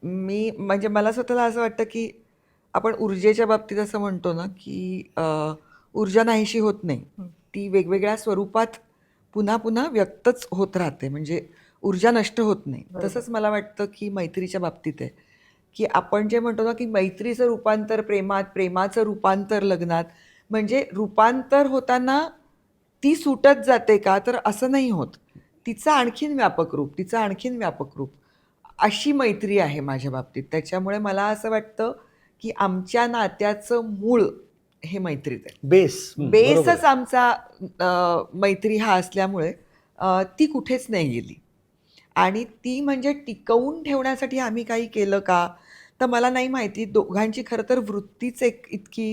मी म्हणजे मला स्वतःला असं वाटतं, की आपण ऊर्जेच्या बाबतीत असं म्हणतो ना, की ऊर्जा नाहीशी होत नाही. हं. ती वेगवेगळ्या स्वरूपात पुन्हा पुन्हा व्यक्तच होत राहते. म्हणजे ऊर्जा नष्ट होत नाही. बरोबर. तसंच मला वाटतं, की मैत्रीच्या बाबतीत आहे, की आपण जे म्हणतो ना, की मैत्रीचं रूपांतर प्रेमात, प्रेमाचं रूपांतर लग्नात. म्हणजे रूपांतर होताना ती सुटत जाते का? तर असं नाही होत. तिचं आणखीन व्यापक रूप, तिचं आणखीन व्यापक रूप. अशी मैत्री आहे माझ्या बाबतीत. त्याच्यामुळे मला असं वाटतं, की आमच्या नात्याचं मूळ हे मैत्रीत आहे. बेस बरोबर बेसच आहे. आमचा मैत्री हा असल्यामुळे ती कुठेच नाही गेली. आणि ती म्हणजे टिकवून ठेवण्यासाठी आम्ही काही केलं का? तर मला नाही माहिती. दोघांची खरं तर वृत्तीच एक इतकी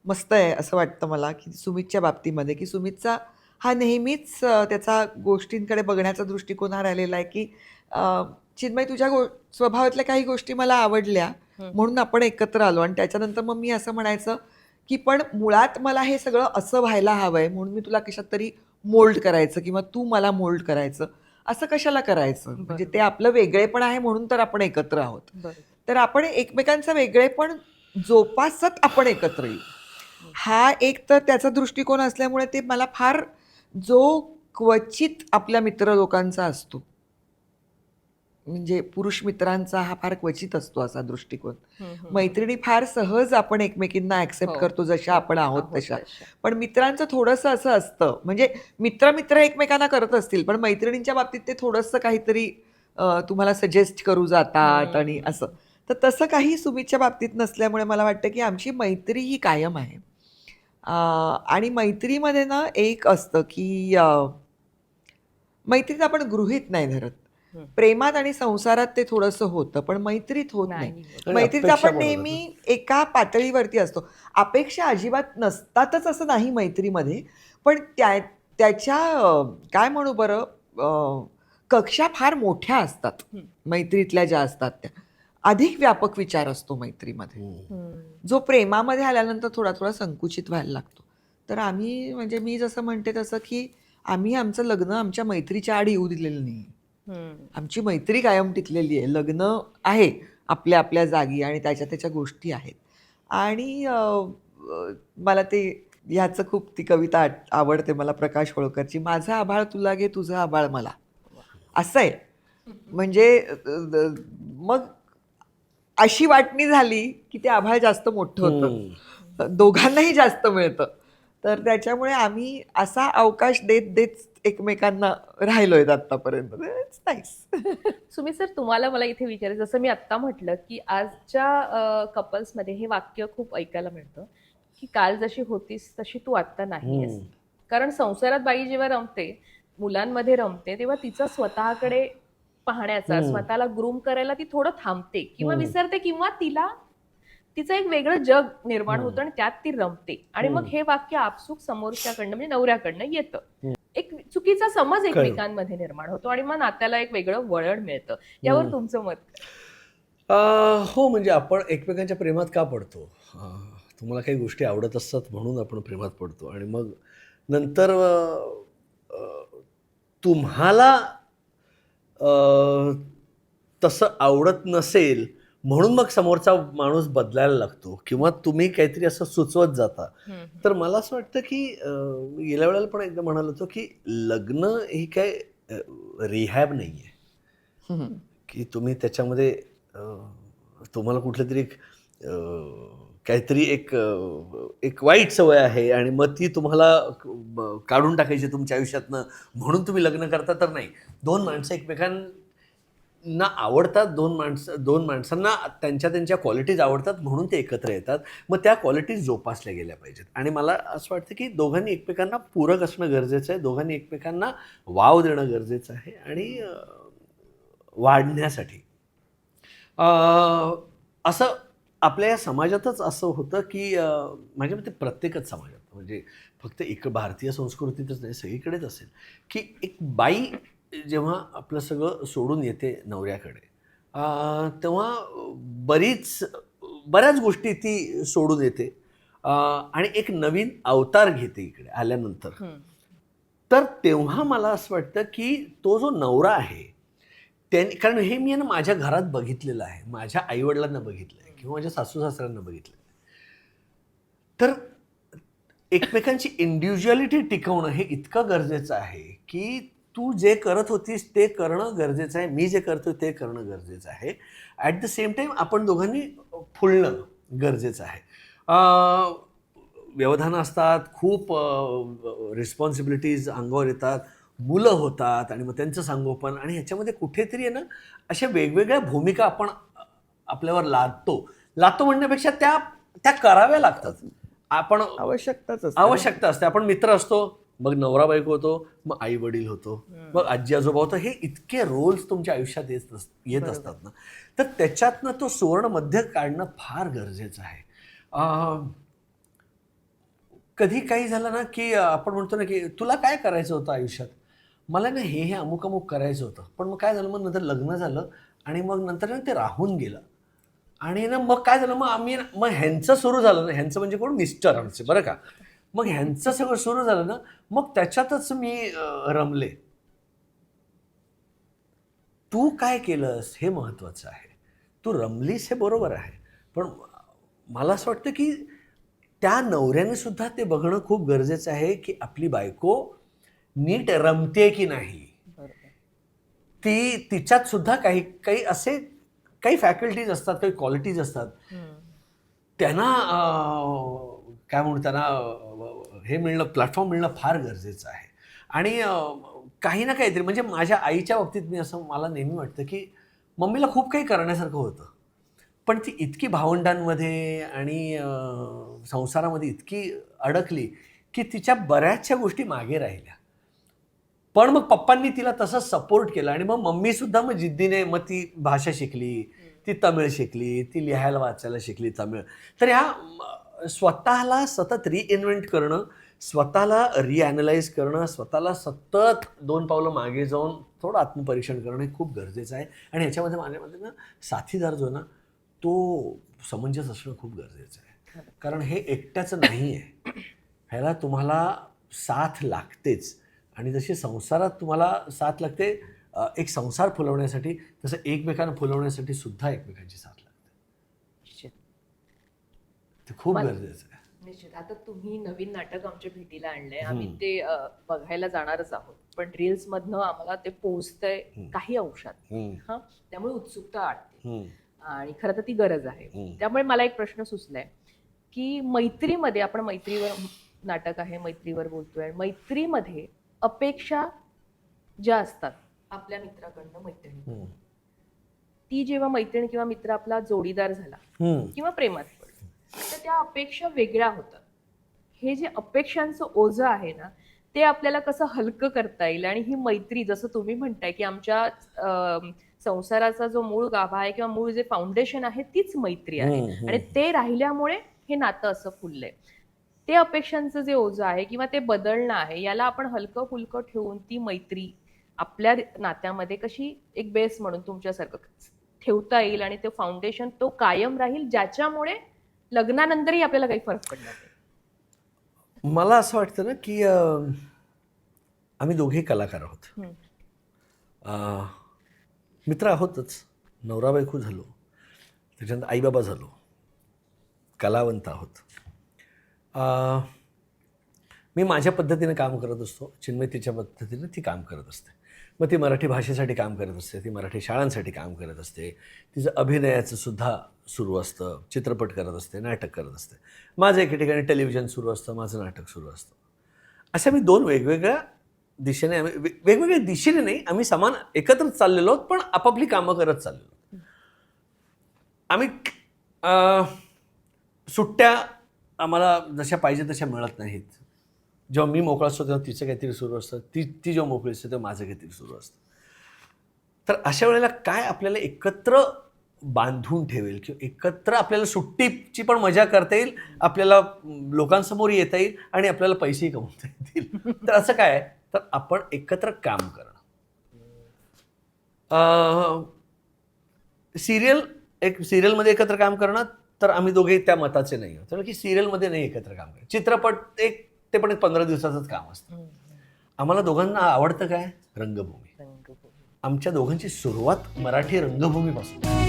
मस्त आहे असं वाटतं मला, की सुमितच्या बाबतीमध्ये, की सुमितचा हा नेहमीच त्याचा गोष्टींकडे बघण्याचा दृष्टिकोन हा राहिलेला आहे, की चिन्मय तुझ्या स्वभावातल्या काही गोष्टी मला आवडल्या, हं, हं. म्हणून आपण एकत्र आलो. आणि त्याच्यानंतर मग मी असं म्हणायचं, की पण मुळात मला हे सगळं असं व्हायला हवंय, म्हणून मी तुला कशात तरी मोल्ड करायचं किंवा तू मला मोल्ड करायचं. असं कशाला करायचं? म्हणजे ते बरोबर, आपलं वेगळेपण आहे म्हणून तर आपण एकत्र आहोत. बरोबर. तर आपण एकमेकांचं वेगळेपण जोपासत आपण एकत्र येऊ. हं. हा एक तर त्याचा दृष्टिकोन असल्यामुळे ते मला फार जो क्वचित आपल्या मित्र लोकांचा असतो. म्हणजे पुरुष मित्रांचा हा फार क्वचित असतो असा दृष्टिकोन. हं, हं, हं. मैत्रिणी फार सहज आपण एकमेकींना ॲक्सेप्ट हो, करतो जशा हो. आपण आहोत आहोत तशा. तशा. पण मित्रांचं थोडंसं असं असतं, म्हणजे मित्र एकमेकांना करत असतील, पण मैत्रिणींच्या बाबतीत ते थोडंसं काहीतरी तुम्हाला सजेस्ट करू जातात आणि हं. असं. तर तसं काही सुमीच्या बाबतीत नसल्यामुळे मला वाटतं, की आमची मैत्री ही कायम आहे. अ, आणि मैत्रीमध्ये ना एक असतं, की मैत्रीत आपण गृहीत नाही धरत. हं. प्रेमात आणि संसारात ते थोडंसं होतं, पण मैत्रीत होत नाही. नाही होत. आणि मैत्रीत अपेक्षा आपण पण होतात नेहमी ना. एका पातळीवरती असतो. अपेक्षा अजिबात नसतातच असं नाही मैत्रीमध्ये, पण त्याच्या काय म्हणू बरं, कक्षा फार मोठ्या असतात. हं, मैत्रीतल्या ज्या असतात त्या. अधिक व्यापक विचार असतो मैत्रीमध्ये. हम्म. हं. जो प्रेमामध्ये आल्यानंतर थोडा संकुचित व्हायला लागतो. तर आम्ही म्हणजे मी जसं म्हणते तसं, की आम्ही आमचं लग्न आमच्या मैत्रीच्या आड येऊ दिलेलं नाही. हं. आमची मैत्री कायम टिकलेली आहे. लग्न आहे आपल्या आपल्या जागी आणि त्याच्या गोष्टी आहेत. आणि मला ते ह्याचं खूप ती कविता आवडते मला प्रकाश होळकरची. माझं आभाळ तुला घे, तुझं आभाळ मला. वाह! असं आहे. म्हणजे मग अशी वाटणी झाली, की ते आभाळ जास्त मोठं होतं. हम्म. दोघांनाही जास्त मिळतं. तर त्याच्यामुळे आम्ही असा अवकाश देत एकमेकांना राहिलोय आत्तापर्यंत. It's nice. सुमित सर, तुम्हाला मला इथे विचारायचं, जसं मी आत्ता म्हटलं, की आजच्या कपल्समध्ये हे वाक्य खूप ऐकायला मिळतं, की काल जशी होतीस तशी तू आत्ता नाहीयेस. हम्म. कारण संसारात बाई जेव्हा रमते, मुलांमध्ये रमते, तेव्हा तिचा स्वतःकडे पाहण्याचा, हम्म. स्वतःला ग्रूम करायला ती थोडं थांबते किंवा हम्म. विसरते किंवा तिचं एक वेगळं जग निर्माण हम्म. होतं आणि त्यात ती रमते. आणि मग हम्म. हे वाक्य आपसूक समोरच्याकडनं म्हणजे नवऱ्याकडनं येतं. हम्म. एक चुकीचा समज कळलं. एकमेकांमध्ये निर्माण होतो आणि मग नात्याला एक वेगळं वळण मिळतं. यावर हम्म. तुमचं मत काय? हो, म्हणजे आपण एकमेकांच्या प्रेमात का पडतो? तुम्हाला काही गोष्टी आवडत असतात म्हणून आपण प्रेमात पडतो आणि मग नंतर अ, तुम्हाला अ, तसं आवडत नसेल म्हणून मग समोरचा माणूस बदलायला लागतो किंवा तुम्ही काहीतरी असं सुचवत जाता. हं, हं. तर मला असं वाटतं, की मी गेल्या वेळेला पण एकदा म्हणालो होतो, की लग्न ही काय रिहॅब नाहीये. की तुम्ही त्याच्यामध्ये अ, तुम्हाला कुठलीतरी काहीतरी एक वाईट सवय आहे आणि मग ती तुम्हाला काढून टाकायची तुमच्या आयुष्यातनं म्हणून तुम्ही लग्न करता तर नाही. दोन माणसं एकमेकांना आवडतात, दोन माणसांना त्यांच्या क्वालिटीज आवडतात म्हणून ते एकत्र येतात. मग त्या क्वालिटीज जोपासल्या गेल्या पाहिजेत आणि मला असं वाटतं की दोघांनी एकमेकांना पूरक असणं गरजेचं आहे. दोघांनी एकमेकांना वाव देणं गरजेचं आहे आणि वाढण्यासाठी असं आपल्या या समाजातच असं होतं की माझ्या मते प्रत्येकच समाजात म्हणजे फक्त भारतीय संस्कृतीतच नाही सगळीकडेच असेल की एक बाई जेव्हा आपलं सगळं सोडून येते नवऱ्याकडे तेव्हा बऱ्याच गोष्टी ती सोडून येते आणि एक नवीन अवतार घेते इकडे आल्यानंतर. हं. तर तेव्हा मला असं वाटतं की तो जो नवरा आहे त्यांनी, कारण हे मी आहे ना माझ्या घरात बघितलेलं आहे, माझ्या आईवडिलांना बघितलं आहे किंवा माझ्या सासू सासऱ्यांना बघितलं आहे. तर एकमेकांची इंडिव्हिज्युअलिटी टिकवणं हे इतकं गरजेचं आहे की तू जे करत होतीस ते करणं गरजेचं आहे, मी जे करतोय ते करणं गरजेचं आहे. ॲट द सेम टाईम आपण दोघांनी फुलणं गरजेचं आहे. व्यवधानं असतात, खूप रिस्पॉन्सिबिलिटीज अंगावर येतात, मुलं होतात आणि मग त्यांचं संगोपन, आणि ह्याच्यामध्ये कुठेतरी आहे ना अशा वेगवेगळ्या भूमिका आपण आपल्यावर लादतो म्हणण्यापेक्षा त्या कराव्या लागतात. आपण आवश्यकता असते. आपण मित्र असतो, मग नवरा बायको होतो, मग आई वडील होतो, मग आजी आजोबा होतो. हे इतके रोल्स तुमच्या आयुष्यात येत असतात ना, तर त्याच्यातनं तो सुवर्ण मध्य काढणं फार गरजेचं आहे. कधी काही झालं ना की आपण म्हणतो ना की तुला काय करायचं होतं आयुष्यात, मला ना हे अमुक करायचं होतं, पण मग काय झालं, मग नंतर लग्न झालं आणि मग नंतर ना ते राहून गेलं, आणि ना मग काय झालं, मग ह्यांचं सुरू झालं ना, ह्यांचं म्हणजे कोण, मिस्टर आमचे, बरं का, मग ह्यांचं सगळं सुरू झालं ना, मग त्याच्यातच मी रमले. तू काय केलंस हे महत्वाचं आहे. तू रमलीस हे बरोबर आहे, पण मला असं वाटतं की त्या नवऱ्याने सुद्धा ते बघणं खूप गरजेचं आहे की आपली बायको नीट रमते की नाही. तिच्यात सुद्धा काही असे काही फॅकल्टीज असतात, काही क्वालिटीज असतात, त्यांना काय म्हणू, त्यांना हे मिळणं, प्लॅटफॉर्म मिळणं फार गरजेचं आहे. आणि काही ना काहीतरी, म्हणजे माझ्या आईच्या बाबतीत मी असं मला नेहमी वाटतं की मम्मीला खूप काही करण्यासारखं होतं, पण ती इतकी भावंडांमध्ये आणि संसारामध्ये इतकी अडकली की तिच्या बऱ्याचशा गोष्टी मागे राहिल्या. पण मग पप्पांनी तिला तसं सपोर्ट केलं, आणि मग मम्मी सुद्धा मग जिद्दीने मग ती भाषा शिकली, ती तमिळ शिकली, ती लिहायला वाचायला शिकली तमिळ. तर ह्या स्वतःला सतत रिइन्व्हेंट करणं, स्वतःला रिॲनलाइज करणं, स्वतःला सतत 2 पावलं मागे जाऊन थोडं आत्मपरीक्षण करणं हे खूप गरजेचं आहे. आणि ह्याच्यामध्ये माझ्यामध्ये ना साथीदार जो ना तो समंजस असणं खूप गरजेचं आहे. कारण हे एकट्याचं नाही आहे, ह्याला तुम्हाला साथ लागतेच. आणि जशी संसारात तुम्हाला साथ लागते एक संसार फुलवण्यासाठी, तसं एकमेकांना फुलवण्यासाठी सुद्धा एकमेकांची साथ लागते. निश्चित. ते खूप गरजेचं आहे. निश्चित. आता तुम्ही नवीन नाटक आमच्या भेटीला आणलंय, आम्ही ते बघायला जाणारच आहोत, पण रील्स मधनं आम्हाला ते पोहोचतंय काही अंशात. हा, त्यामुळे उत्सुकता वाटते आणि खरं तर ती गरज आहे. त्यामुळे मला एक प्रश्न सुचलाय की मैत्रीमध्ये, आपण मैत्रीवर नाटक आहे, मैत्रीवर बोलतोय, मैत्रीमध्ये अपेक्षा ज्या असतात आपल्या मित्राकडनं मैत्रिणीकडनं, ती जेव्हा मैत्रीण किंवा मित्र आपला जोडीदार झाला किंवा प्रेमात पडला, तर त्या अपेक्षा वेगळ्या होतात. हे जे अपेक्षांचं ओझं आहे ना, ते आपल्याला कसं हलकं करता येईल, आणि ही मैत्री, जसं तुम्ही म्हणताय की आमच्या संसाराचा जो मूळ गाभा आहे किंवा मूळ जे फाउंडेशन आहे तीच मैत्री आहे, आणि ते राहिल्यामुळे हे नातं असं फुललंय. ते अपेक्षांचं जे ओझं आहे किंवा ते बदलणं आहे, याला आपण हलकं फुलकं ठेवून ती मैत्री आपल्या नात्यामध्ये कशी एक बेस म्हणून तुमच्यासारखं ठेवता येईल, आणि ते फाउंडेशन तो कायम राहील, ज्याच्यामुळे लग्नानंतरही आपल्याला काही फरक पडणार नाही. मला असं वाटतं ना की आम्ही दोघेही कलाकार आहोत, मित्र आहोतच, नवरा बायको झालो, त्याच्यानंतर आईबाबा झालो, कलावंत आहोत. मी माझ्या पद्धतीने काम करत असतो, चिन्मय तिच्या पद्धतीने ती काम करत असते. मग ती मराठी भाषेसाठी काम करत असते, ती मराठी शाळांसाठी काम करत असते, तिचं अभिनयाचं सुद्धा सुरू असतं, चित्रपट करत असते, नाटक करत असते. माझं एके ठिकाणी टेलिव्हिजन सुरू असतं, माझं नाटक सुरू असतं. अशा मी 2 वेगवेगळ्या दिशेने, आम्ही वेगवेगळ्या दिशेने नाही, आम्ही समान एकत्रच चाललेलो आहोत, पण आपापली कामं करत चाललेलो. आम्ही सुट्ट्या आम्हाला जशा पाहिजे तशा मिळत नाहीत. जेव्हा मी मोकळा असतो तेव्हा तिचं काहीतरी सुरू असतं, ती जेव्हा मोकळी असते तेव्हा माझं काहीतरी सुरू असतं. तर अशा वेळेला काय आपल्याला एकत्र बांधून ठेवेल किंवा एकत्र आपल्याला सुट्टीची पण मजा करता येईल, आपल्याला लोकांसमोर येता येईल आणि आपल्याला पैसेही कमवता येतील. तर असं काय आहे, तर आपण एकत्र काम करणं. सिरियलमध्ये एकत्र काम करणं, तर आम्ही दोघे त्या मताचे नाही आहोत, कारण की सिरियलमध्ये नाही एकत्र काम करायचं. चित्रपट ते पण 15 दिवसाचंच काम असतं. आम्हाला दोघांना आवडतं काय, रंगभूमी. आमच्या दोघांची सुरुवात मराठी रंगभूमीपासून.